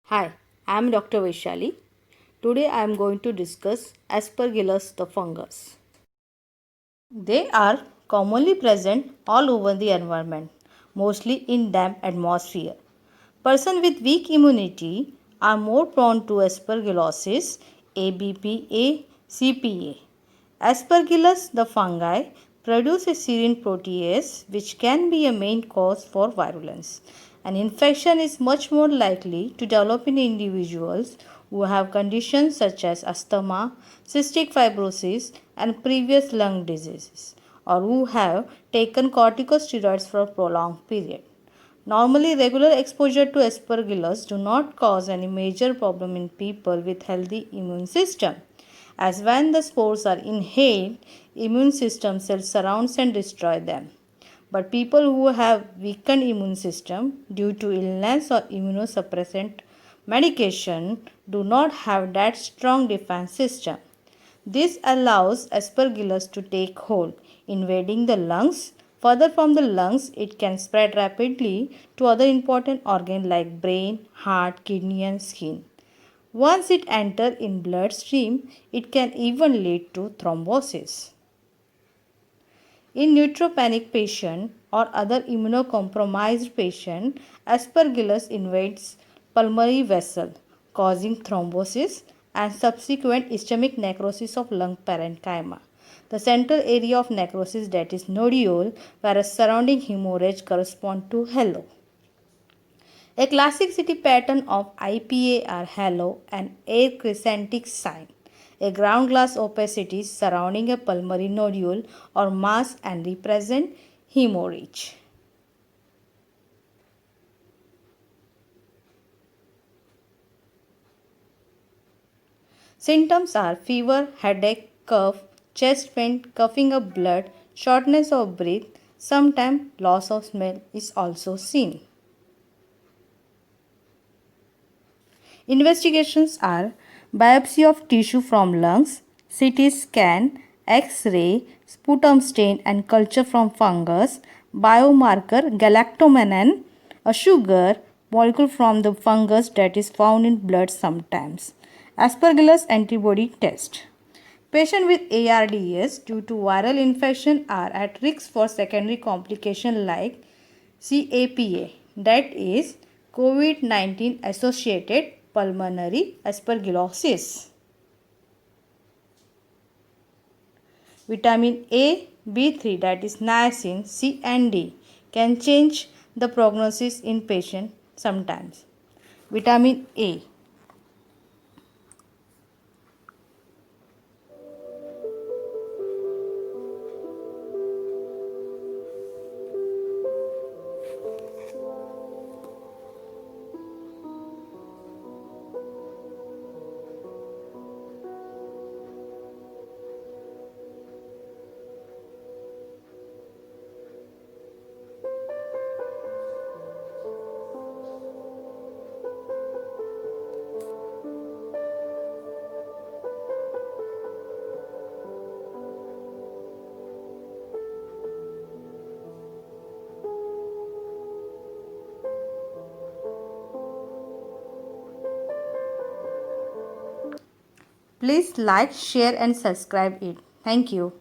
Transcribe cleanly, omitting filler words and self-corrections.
Hi, I am Dr. Vaishali. Today I am going to discuss Aspergillus the fungus. They are commonly present all over the environment, mostly in damp atmosphere. Persons with weak immunity are more prone to aspergillosis, ABPA, CPA. Aspergillus the fungi produce a serine protease which can be a main cause for virulence. An infection is much more likely to develop in individuals who have conditions such as asthma, cystic fibrosis, and previous lung diseases, or who have taken corticosteroids for a prolonged period. Normally, regular exposure to aspergillus do not cause any major problem in people with healthy immune system, as when the spores are inhaled, immune system cells surrounds and destroy them. But people who have weakened immune system due to illness or immunosuppressant medication do not have that strong defense system. This allows aspergillus to take hold, invading the lungs. Further from the lungs, it can spread rapidly to other important organs like brain, heart, kidney, and skin. Once it enters in bloodstream, it can even lead to thrombosis. In neutropenic patient or other immunocompromised patient, aspergillus invades pulmonary vessel, causing thrombosis and subsequent ischemic necrosis of lung parenchyma. The central area of necrosis, that is nodule, whereas surrounding hemorrhage correspond to halo. A classic city pattern of IPA are halo and air crescentic sign, a ground glass opacity surrounding a pulmonary nodule or mass and represent hemorrhage. Symptoms are fever, headache, cough, chest pain, coughing up blood, shortness of breath. Sometimes loss of smell is also seen. Investigations are biopsy of tissue from lungs, CT scan, X-ray, sputum stain and culture from fungus, biomarker galactomannan, a sugar molecule from the fungus that is found in blood sometimes. Aspergillus antibody test. Patients with ARDS due to viral infection are at risk for secondary complication like CAPA, that is COVID-19 associated pulmonary aspergillosis. Vitamin A, B3, that is niacin, C and D can change the prognosis in patient sometimes. Vitamin A. Please like, share and subscribe it. Thank you.